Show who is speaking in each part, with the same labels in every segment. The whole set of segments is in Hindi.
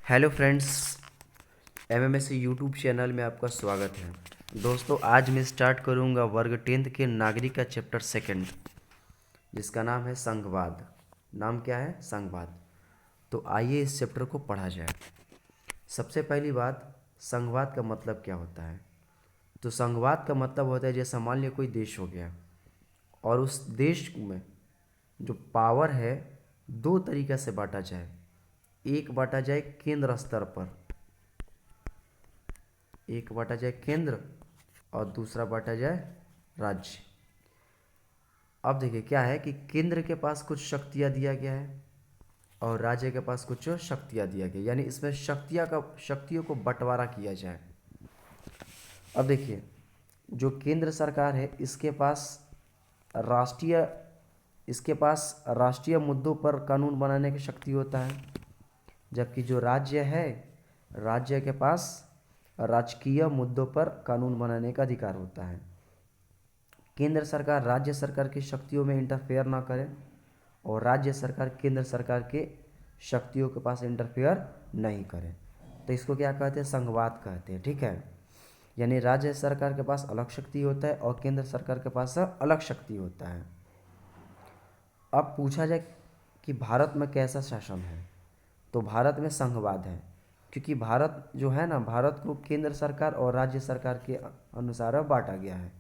Speaker 1: Hello friends, MMSC YouTube channel में आपका स्वागत है। दोस्तों, आज मैं स्टार्ट करूंगा वर्ग 10th के नागरिक का चैप्टर सेकंड, जिसका नाम है संघवाद। नाम क्या है? संघवाद। तो आइए इस चैप्टर को पढ़ा जाए। सबसे पहली बात, संघवाद का मतलब क्या होता है? तो संघवाद का मतलब होता है, जैसे मान लिया कोई देश हो गया और उस देश में जो पावर है दो तरीक़ा से बांटा जाए। एक बांटा जाए केंद्र स्तर पर, एक बांटा जाए केंद्र और दूसरा बांटा जाए राज्य। अब देखिए क्या है कि केंद्र के पास कुछ शक्तियाँ दिया गया है और राज्य के पास कुछ शक्तियाँ दिया गया, यानी इसमें शक्तियों को बंटवारा किया जाए। अब देखिए, जो केंद्र सरकार है राष्ट्रीय इसके पास राष्ट्रीय मुद्दों पर कानून बनाने की शक्ति होता है, जबकि जो राज्य है, राज्य के पास राजकीय मुद्दों पर कानून बनाने का अधिकार होता है। केंद्र सरकार राज्य सरकार की शक्तियों में इंटरफेयर ना करे और राज्य सरकार केंद्र सरकार के शक्तियों के पास इंटरफेयर नहीं करे। तो इसको क्या कहते हैं? संघवाद कहते हैं। ठीक है, यानी राज्य सरकार के पास अलग शक्ति होता है और केंद्र सरकार के पास अलग शक्ति होता है। अब पूछा जाए कि भारत में कैसा शासन है, तो भारत में संघवाद है, क्योंकि भारत जो है ना, भारत को केंद्र सरकार और राज्य सरकार के अनुसार बांटा गया है।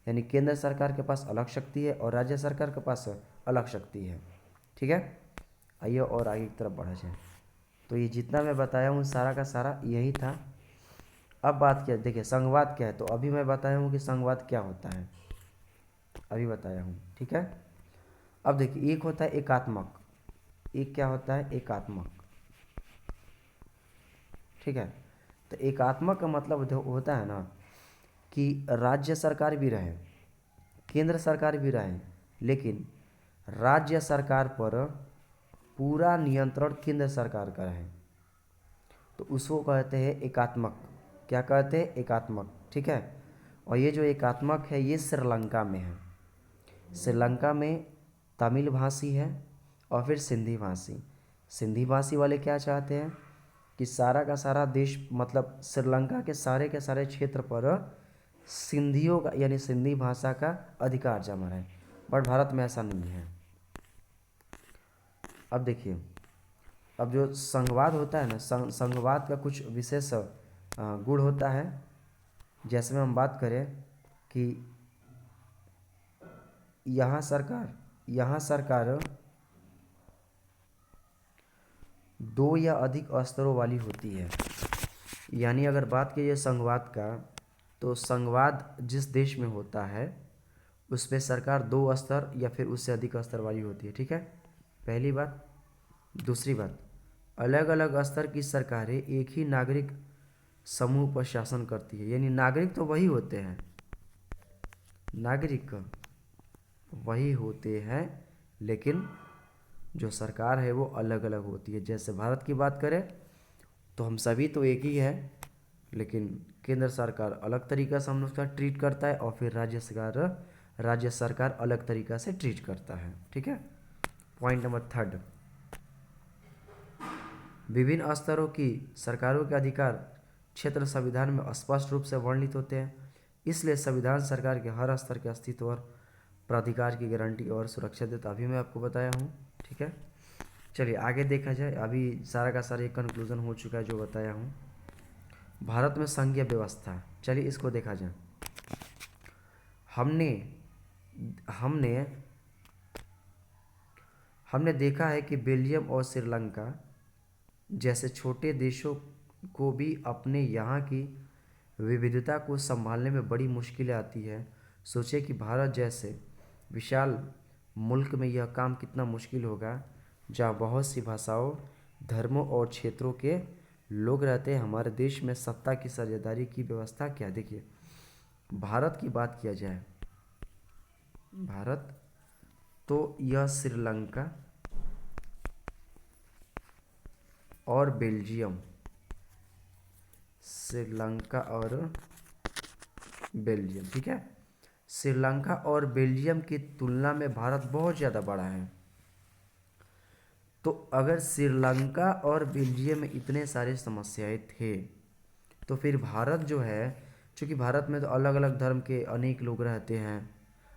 Speaker 1: यानी केंद्र सरकार के पास अलग शक्ति है और राज्य सरकार के पास अलग शक्ति है। ठीक है, आइए और आगे की तरफ बढ़ा जाए। तो ये जितना मैं बताया हूँ सारा का सारा यही था। अब बात क्या, देखिए संघवाद क्या है, तो अभी मैं बताया हूँ कि संघवाद क्या होता है, अभी बताया हूँ। ठीक है, अब देखिए, एक होता है एकात्मक। एक क्या होता है? एकात्मक। ठीक है, तो एकात्मक का मतलब होता है ना कि राज्य सरकार भी रहे, केंद्र सरकार भी रहे, लेकिन राज्य सरकार पर पूरा नियंत्रण केंद्र सरकार का है, तो उसको कहते हैं एकात्मक। क्या कहते हैं? एकात्मक। ठीक है, और ये जो एकात्मक है ये श्रीलंका में है। श्रीलंका में तमिल भाषी है और फिर सिंधी भाषी। सिंधी भाषी वाले क्या चाहते हैं कि सारा का सारा देश, मतलब श्रीलंका के सारे क्षेत्र पर सिंधियों का, यानी सिंधी भाषा का अधिकार जमा रहे। बट भारत में ऐसा नहीं है। अब देखिए, अब जो संघवाद होता है ना, संघवाद का कुछ विशेष गुण होता है। जैसे में हम बात करें कि यहाँ सरकार दो या अधिक स्तरों वाली होती है। यानी अगर बात की जाए संघवाद का, तो संघवाद जिस देश में होता है उसमें सरकार दो स्तर या फिर उससे अधिक स्तर वाली होती है। ठीक है, पहली बात। दूसरी बात, अलग अलग स्तर की सरकारें एक ही नागरिक समूह पर शासन करती है। यानी नागरिक तो वही होते हैं, नागरिक वही होते हैं, लेकिन जो सरकार है वो अलग अलग होती है। जैसे भारत की बात करें तो हम सभी तो एक ही है, लेकिन केंद्र सरकार अलग तरीक़ा से हम लोग का ट्रीट करता है और फिर राज्य सरकार अलग तरीक़ा से ट्रीट करता है। ठीक है, पॉइंट नंबर थर्ड, विभिन्न स्तरों की सरकारों के अधिकार क्षेत्र संविधान में स्पष्ट रूप से वर्णित होते हैं, इसलिए संविधान सरकार के हर स्तर के अस्तित्व और प्राधिकार की गारंटी और सुरक्षा देता। अभी मैं आपको बताया हूँ। ठीक है, चलिए आगे देखा जाए। अभी सारा का सारा एक कंक्लूजन हो चुका है जो बताया हूँ। भारत में संघीय व्यवस्था, चलिए इसको देखा जाए। हमने हमने हमने देखा है कि बेल्जियम और श्रीलंका जैसे छोटे देशों को भी अपने यहाँ की विविधता को संभालने में बड़ी मुश्किलें आती है। सोचिए कि भारत जैसे विशाल मुल्क में यह काम कितना मुश्किल होगा, जहाँ बहुत सी भाषाओं, धर्मों और क्षेत्रों के लोग रहते हैं। हमारे देश में सत्ता की साझेदारी की व्यवस्था क्या है? देखिए, भारत की बात किया जाए, भारत तो यह श्रीलंका और बेल्जियम, श्रीलंका और बेल्जियम। ठीक है, श्रीलंका और बेल्जियम की तुलना में भारत बहुत ज़्यादा बड़ा है। तो अगर श्रीलंका और बेल्जियम में इतने सारे समस्याएं थे, तो फिर भारत जो है, चूँकि भारत में तो अलग अलग धर्म के अनेक लोग रहते हैं,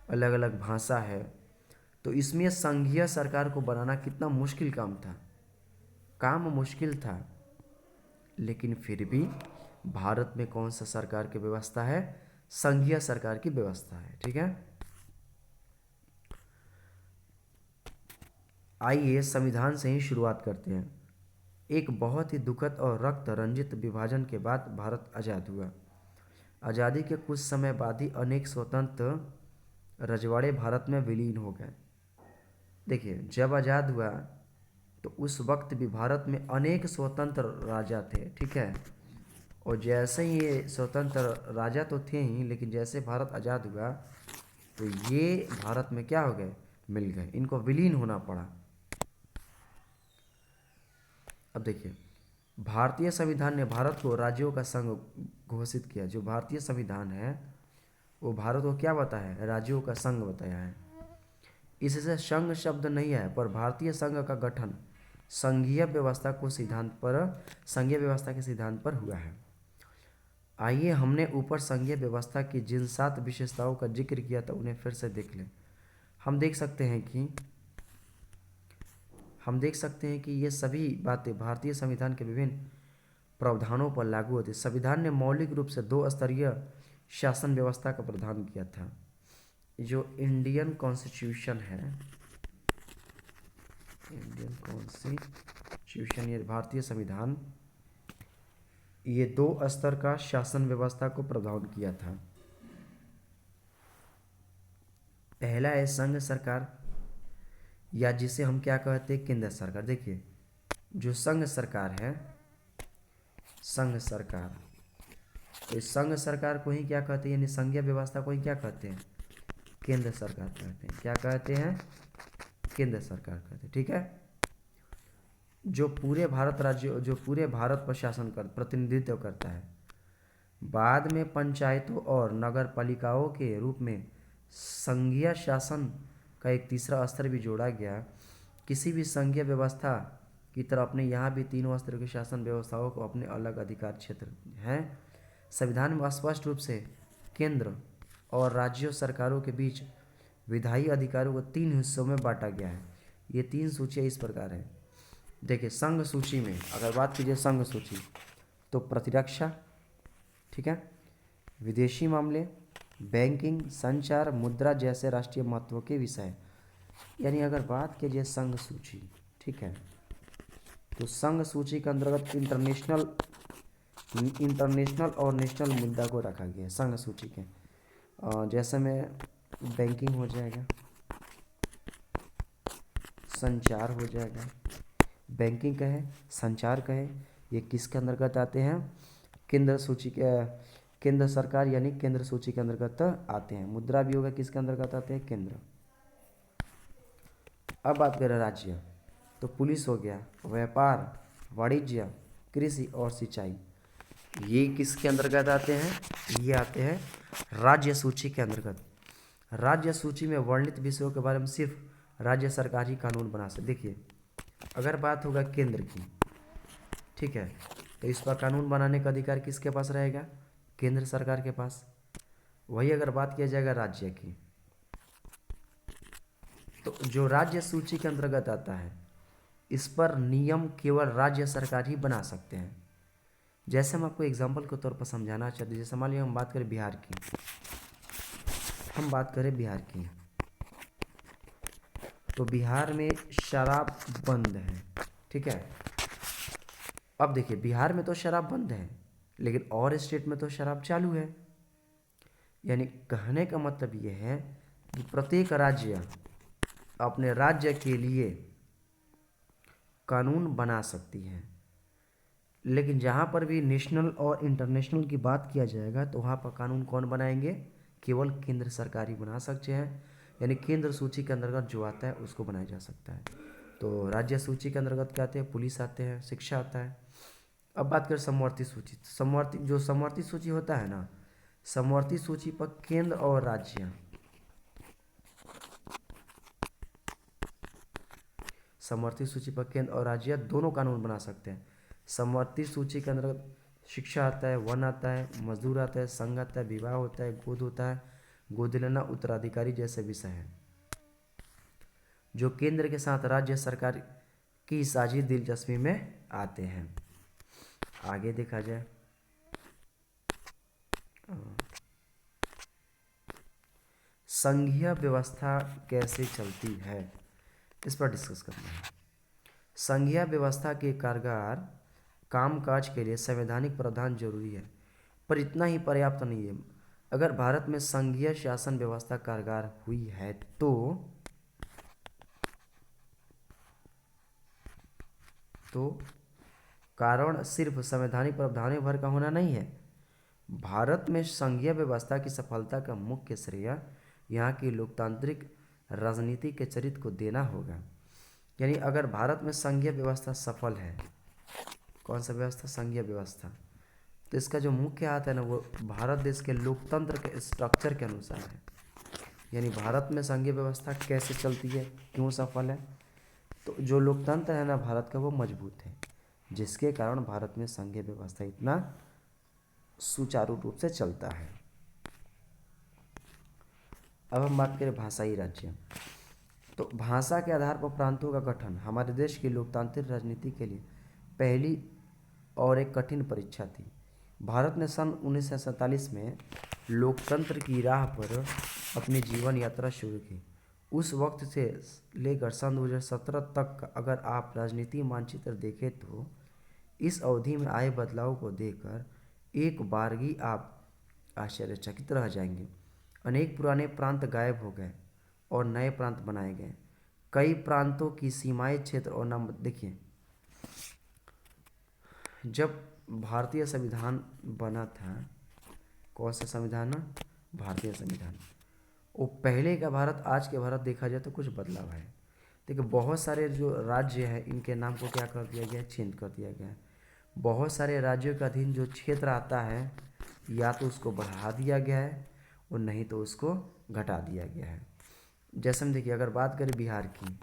Speaker 1: अलग अलग भाषा है, तो इसमें संघीय सरकार को बनाना कितना मुश्किल काम था, काम मुश्किल था। लेकिन फिर भी भारत में कौन सा सरकार की व्यवस्था है? संघीय सरकार की व्यवस्था है। ठीक है, आइए संविधान से ही शुरुआत करते हैं। एक बहुत ही दुखद और रक्त रंजित विभाजन के बाद भारत आज़ाद हुआ। आज़ादी के कुछ समय बाद ही अनेक स्वतंत्र रजवाड़े भारत में विलीन हो गए। देखिए, जब आज़ाद हुआ तो उस वक्त भी भारत में अनेक स्वतंत्र राजा थे। ठीक है, और जैसे ही ये स्वतंत्र राजा तो थे ही, लेकिन जैसे भारत आज़ाद हुआ तो ये भारत में क्या हो गए? मिल गए, इनको विलीन होना पड़ा। अब देखिए, भारतीय संविधान ने भारत को राज्यों का संघ घोषित किया। जो भारतीय संविधान है वो भारत को क्या बताया है? राज्यों का संघ बताया है। इससे संघ शब्द नहीं है, पर भारतीय संघ का गठन संघीय व्यवस्था के सिद्धांत पर हुआ है। आइए हमने ऊपर संघीय व्यवस्था की जिन 7 विशेषताओं का जिक्र किया था उन्हें फिर से देख लें। हम देख सकते हैं कि ये सभी बातें भारतीय संविधान के विभिन्न प्रावधानों पर लागू होती। संविधान ने मौलिक रूप से 2 स्तरीय शासन व्यवस्था का प्रावधान किया था। जो इंडियन कॉन्स्टिट्यूशन है, इंडियन कॉन्स्टिट्यूशन, ये भारतीय संविधान, ये 2 स्तर का शासन व्यवस्था को प्रावधान किया था। पहला है संघ सरकार, या जिसे हम क्या कहते हैं? केंद्र सरकार। देखिए, जो संघ सरकार है, संघ सरकार, तो इस संघ सरकार को ही क्या कहते हैं? यानी संघीय व्यवस्था को ही क्या कहते हैं? केंद्र सरकार कहते हैं। क्या कहते हैं? केंद्र सरकार कहते हैं। ठीक है, जो पूरे भारत पर शासन कर प्रतिनिधित्व करता है। बाद में पंचायतों और नगर पालिकाओं के रूप में संघीय शासन का एक तीसरा स्तर भी जोड़ा गया। किसी भी संघीय व्यवस्था की तरह अपने यहाँ भी तीनों स्तर की शासन व्यवस्थाओं को अपने अलग अधिकार क्षेत्र हैं। संविधान में स्पष्ट रूप से केंद्र और राज्य सरकारों के बीच विधायी अधिकारों को 3 हिस्सों में बांटा गया है। ये 3 सूचियाँ इस प्रकार हैं। देखिए, संघ सूची में अगर बात कीजिए, संघ सूची तो प्रतिरक्षा, ठीक है, विदेशी मामले, बैंकिंग, संचार, मुद्रा जैसे राष्ट्रीय महत्व के विषय। यानी अगर बात कीजिए संघ सूची, ठीक है, तो संघ सूची के अंतर्गत इंटरनेशनल और नेशनल मुद्दा को रखा गया है। संघ सूची के जैसे में बैंकिंग हो जाएगा, संचार हो जाएगा, बैंकिंग कहे, संचार कहे, ये किसके अंतर्गत आते हैं? केंद्र सरकार यानी केंद्र सूची के अंतर्गत आते हैं। मुद्रा भी होगा, किसके अंतर्गत आते हैं? केंद्र। अब बात करें राज्य, तो पुलिस हो गया, व्यापार, वाणिज्य, कृषि और सिंचाई, ये किसके अंतर्गत आते हैं? ये आते हैं राज्य सूची के अंतर्गत। राज्य सूची में वर्णित विषयों के बारे में सिर्फ राज्य सरकार ही कानून बना सकते। देखिए, अगर बात होगा केंद्र की, ठीक है, तो इस पर कानून बनाने का अधिकार किसके पास रहेगा? केंद्र सरकार के पास। वही अगर बात किया जाएगा राज्य की, तो जो राज्य सूची के अंतर्गत आता है इस पर नियम केवल राज्य सरकार ही बना सकते हैं। जैसे हम आपको एग्जाम्पल के तौर पर समझाना चाहते हैं, जैसे मान लीजिए हम बात करें बिहार की, तो बिहार में शराब बंद है, ठीक है। अब देखिए, बिहार में तो शराब बंद है, लेकिन और स्टेट में तो शराब चालू है। यानी कहने का मतलब ये है कि प्रत्येक राज्य अपने राज्य के लिए कानून बना सकती है, लेकिन जहाँ पर भी नेशनल और इंटरनेशनल की बात किया जाएगा तो वहाँ पर कानून कौन बनाएंगे? केवल केंद्र सरकार ही बना सकते हैं। यानी केंद्र सूची के अंतर्गत जो आता है उसको बनाया जा सकता है। तो राज्य सूची के अंतर्गत क्या आते हैं? पुलिस आते हैं, शिक्षा आता है। अब बात करें समवर्ती सूची। समवर्ती सूची होता है ना, समवर्ती सूची पर केंद्र और राज्य समवर्ती सूची पर केंद्र और राज्य दोनों कानून बना सकते हैं। समवर्ती सूची के अंतर्गत शिक्षा आता है, वन आता है, मजदूर आता है, संघ आता है, विवाह होता है, गोद होता है, गोद लेना, उत्तराधिकारी जैसे विषय हैं जो केंद्र के साथ राज्य सरकार की साझी दिलचस्पी में आते हैं। आगे देखा जाए, संघीय व्यवस्था कैसे चलती है, इस पर डिस्कस करना है। संघीय व्यवस्था के कारगर कामकाज के लिए संवैधानिक प्रावधान जरूरी है, पर इतना ही पर्याप्त नहीं है। अगर भारत में संघीय शासन व्यवस्था कारगर हुई है तो कारण सिर्फ संवैधानिक प्रावधानों भर का होना नहीं है। भारत में संघीय व्यवस्था की सफलता का मुख्य श्रेय यहाँ की लोकतांत्रिक राजनीति के चरित्र को देना होगा। यानी अगर भारत में संघीय व्यवस्था सफल है, कौन सा व्यवस्था, संघीय व्यवस्था, तो इसका जो मुख्य हाथ है ना वो भारत देश के लोकतंत्र के स्ट्रक्चर के अनुसार है। यानी भारत में संघीय व्यवस्था कैसे चलती है, क्यों सफल है, तो जो लोकतंत्र है ना भारत का वो मजबूत है, जिसके कारण भारत में संघीय व्यवस्था इतना सुचारू रूप से चलता है। अब हम बात करें भाषाई राज्य, तो भाषा के आधार पर प्रांतों का गठन हमारे देश की लोकतांत्रिक राजनीति के लिए पहली और एक कठिन परीक्षा थी। भारत ने सन 1947 में लोकतंत्र की राह पर अपनी जीवन यात्रा शुरू की। उस वक्त से लेकर सन 2017 तक का अगर आप राजनीति मानचित्र देखें तो इस अवधि में आए बदलाव को देखकर एक बारगी आप आश्चर्यचकित रह जाएंगे। अनेक पुराने प्रांत गायब हो गए और नए प्रांत बनाए गए। कई प्रांतों की सीमाएं क्षेत्र और नाम देखिए, जब भारतीय संविधान बना था, कौन सा संविधान, भारतीय संविधान, वो पहले का भारत आज के भारत देखा जाए तो कुछ बदलाव है। देखिए बहुत सारे जो राज्य हैं इनके नाम को क्या कर दिया गया है, चेंज कर दिया गया है। बहुत सारे राज्यों के अधीन जो क्षेत्र आता है या तो उसको बढ़ा दिया गया है और नहीं तो उसको घटा दिया गया है। जैसे हम देखिए अगर बात करें बिहार की,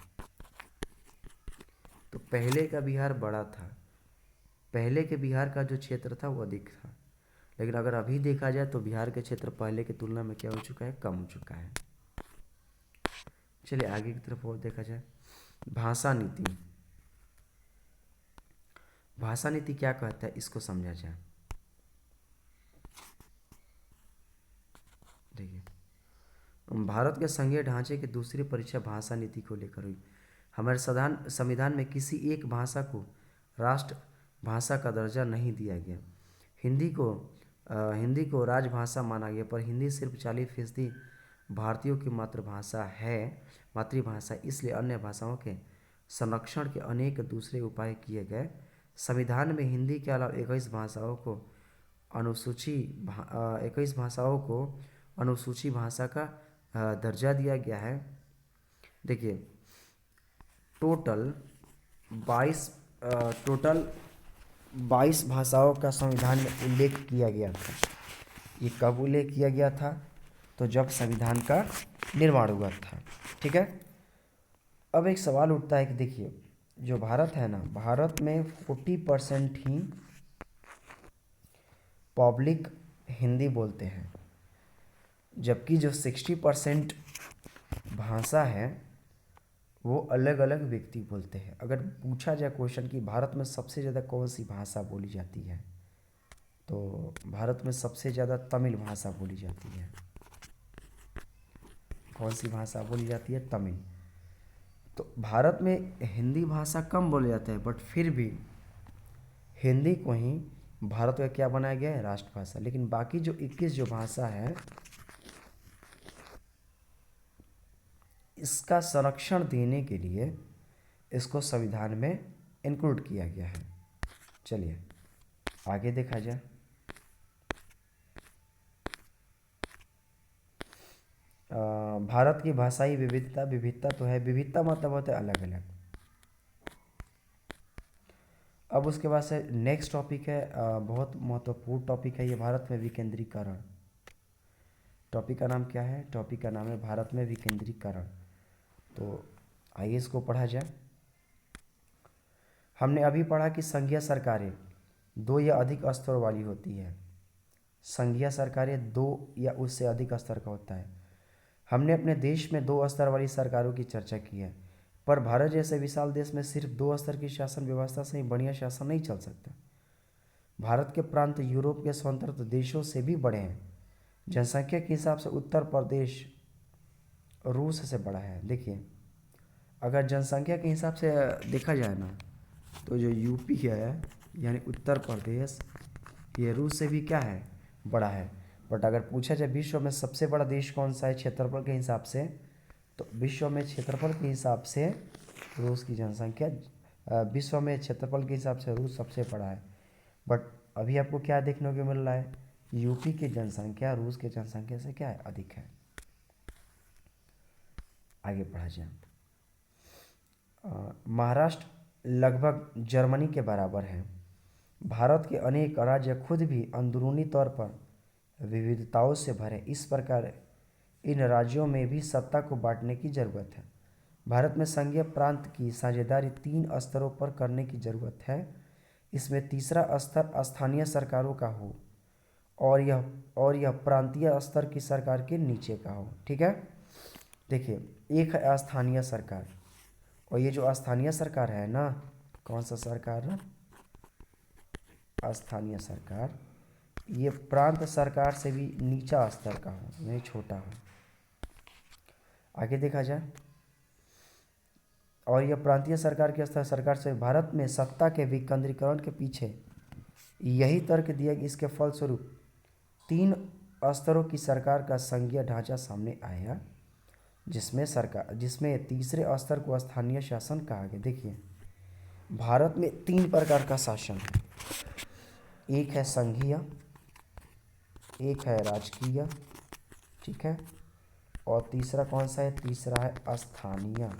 Speaker 1: तो पहले का बिहार बड़ा था, पहले के बिहार का जो क्षेत्र था वो अधिक था, लेकिन अगर अभी देखा जाए तो बिहार के क्षेत्र पहले की तुलना में क्या हो चुका है, कम हो चुका है। चलिए आगे की तरफ और देखा जाए, भाषा नीति। भाषा नीति क्या कहता है इसको समझा जाए। देखिए भारत के संघीय ढांचे की दूसरी परीक्षा भाषा नीति को लेकर हुई। हमारे संविधान में किसी एक भाषा को राष्ट्र भाषा का दर्जा नहीं दिया गया। हिंदी को राजभाषा माना गया, पर हिंदी सिर्फ 40% भारतीयों की मातृभाषा, इसलिए अन्य भाषाओं के संरक्षण के अनेक दूसरे उपाय किए गए। संविधान में हिंदी के अलावा 21 भाषाओं को अनुसूची भाषा का दर्जा दिया गया है। देखिए टोटल 22 भाषाओं का संविधान में उल्लेख किया गया था। ये कब उल्लेख किया गया था, तो जब संविधान का निर्माण हुआ था। ठीक है, अब एक सवाल उठता है कि देखिए जो भारत है ना, भारत में 40% ही पब्लिक हिंदी बोलते हैं, जबकि जो 60% भाषा है वो अलग अलग व्यक्ति बोलते हैं। अगर पूछा जाए क्वेश्चन कि भारत में सबसे ज़्यादा कौन सी भाषा बोली जाती है, तो भारत में सबसे ज़्यादा तमिल भाषा बोली जाती है। कौन सी भाषा बोली जाती है, तमिल। तो भारत में हिंदी भाषा कम बोले जाते हैं, बट फिर भी हिंदी को ही भारत का क्या बनाया गया है, राष्ट्रभाषा। लेकिन बाकी जो 21 जो भाषा है इसका संरक्षण देने के लिए इसको संविधान में इंक्लूड किया गया है। चलिए आगे देखा जाए, भारत की भाषाई विविधता तो है, विविधता मतलब होता है अलग अलग। अब उसके बाद से नेक्स्ट टॉपिक है, बहुत महत्वपूर्ण टॉपिक है ये, भारत में विकेंद्रीकरण। टॉपिक का नाम क्या है, टॉपिक का नाम है भारत में विकेंद्रीकरण। तो आइए इसको पढ़ा जाए। हमने अभी पढ़ा कि संघीय सरकारें 2 या अधिक स्तरों वाली होती है। संघीय सरकारें 2 या उससे अधिक स्तर का होता है। हमने अपने देश में 2 स्तर वाली सरकारों की चर्चा की है, पर भारत जैसे विशाल देश में सिर्फ 2 स्तर की शासन व्यवस्था से ही बढ़िया शासन नहीं चल सकता। भारत के प्रांत यूरोप के स्वतंत्र देशों से भी बड़े हैं। जनसंख्या के हिसाब से उत्तर प्रदेश रूस से बड़ा है। देखिए, अगर जनसंख्या के हिसाब से देखा जाए ना, तो जो यूपी है यानी उत्तर प्रदेश, ये रूस से भी क्या है, बड़ा है। बट अगर पूछा जाए विश्व में सबसे बड़ा देश कौन सा है क्षेत्रफल के हिसाब से, तो विश्व में क्षेत्रफल के हिसाब से रूस की जनसंख्या, विश्व में क्षेत्रफल के हिसाब से रूस सबसे बड़ा है। बट अभी आपको क्या देखने को मिल रहा है, यूपी की जनसंख्या रूस की जनसंख्या से क्या है, अधिक है। आगे बढ़ा जाए, महाराष्ट्र लगभग जर्मनी के बराबर है। भारत के अनेक राज्य खुद भी अंदरूनी तौर पर विविधताओं से भरे। इस प्रकार इन राज्यों में भी सत्ता को बांटने की जरूरत है। भारत में संघीय प्रांत की साझेदारी 3 स्तरों पर करने की जरूरत है। इसमें तीसरा स्तर स्थानीय सरकारों का हो और यह प्रांतीय स्तर की सरकार के नीचे का हो। ठीक है, देखिए, एक है स्थानीय सरकार, और ये जो स्थानीय सरकार है ना, कौन सा सरकार है, स्थानीय सरकार, ये प्रांत सरकार से भी नीचा स्तर का हो, नहीं छोटा हो। आगे देखा जाए, और यह प्रांतीय सरकार के स्तर सरकार से भारत में सत्ता के विकेंद्रीकरण के पीछे यही तर्क दिया कि इसके फलस्वरूप 3 स्तरों की सरकार का संघीय ढांचा सामने आया, जिसमें तीसरे स्तर को स्थानीय शासन कहा गया। देखिए, भारत में 3 प्रकार का शासन है, एक है संघीय, एक है राजकीय, ठीक है, और तीसरा कौन सा है, तीसरा है स्थानीय।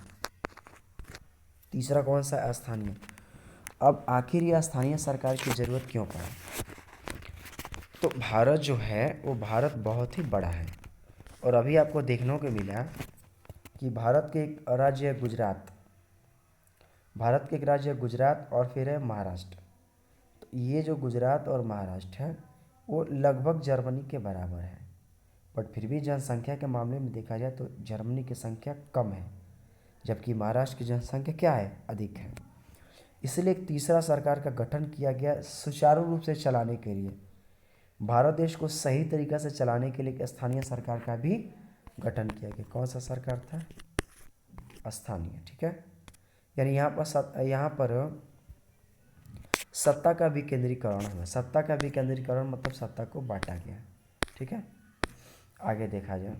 Speaker 1: तीसरा कौन सा है, स्थानीय। अब आखिर ये स्थानीय सरकार की ज़रूरत क्यों पड़ा, तो भारत जो है वो भारत बहुत ही बड़ा है, और अभी आपको देखने को मिला कि भारत के एक राज्य है गुजरात, भारत के एक राज्य है गुजरात, और फिर है महाराष्ट्र। तो ये जो गुजरात और महाराष्ट्र है वो लगभग जर्मनी के बराबर है, बट फिर भी जनसंख्या के मामले में देखा जाए तो जर्मनी की संख्या कम है, जबकि महाराष्ट्र की जनसंख्या क्या है, अधिक है। इसलिए एक तीसरा सरकार का गठन किया गया सुचारू रूप से चलाने के लिए। भारत देश को सही तरीक़ा से चलाने के लिए एक स्थानीय सरकार का भी गठन किया गया। कौन सा सरकार था, स्थानीय, ठीक है। यानी यहाँ पर सत्ता का विकेंद्रीकरण हुआ। सत्ता का विकेंद्रीकरण मतलब सत्ता को बांटा गया, ठीक है। आगे देखा जाए,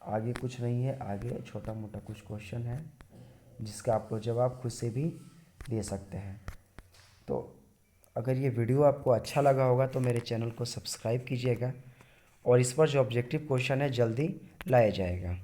Speaker 1: आगे कुछ नहीं है, आगे छोटा मोटा कुछ क्वेश्चन है जिसका आपको जवाब खुद से भी दे सकते हैं। तो अगर ये वीडियो आपको अच्छा लगा होगा तो मेरे चैनल को सब्सक्राइब कीजिएगा, और इस पर जो ऑब्जेक्टिव क्वेश्चन है जल्दी लाया जाएगा।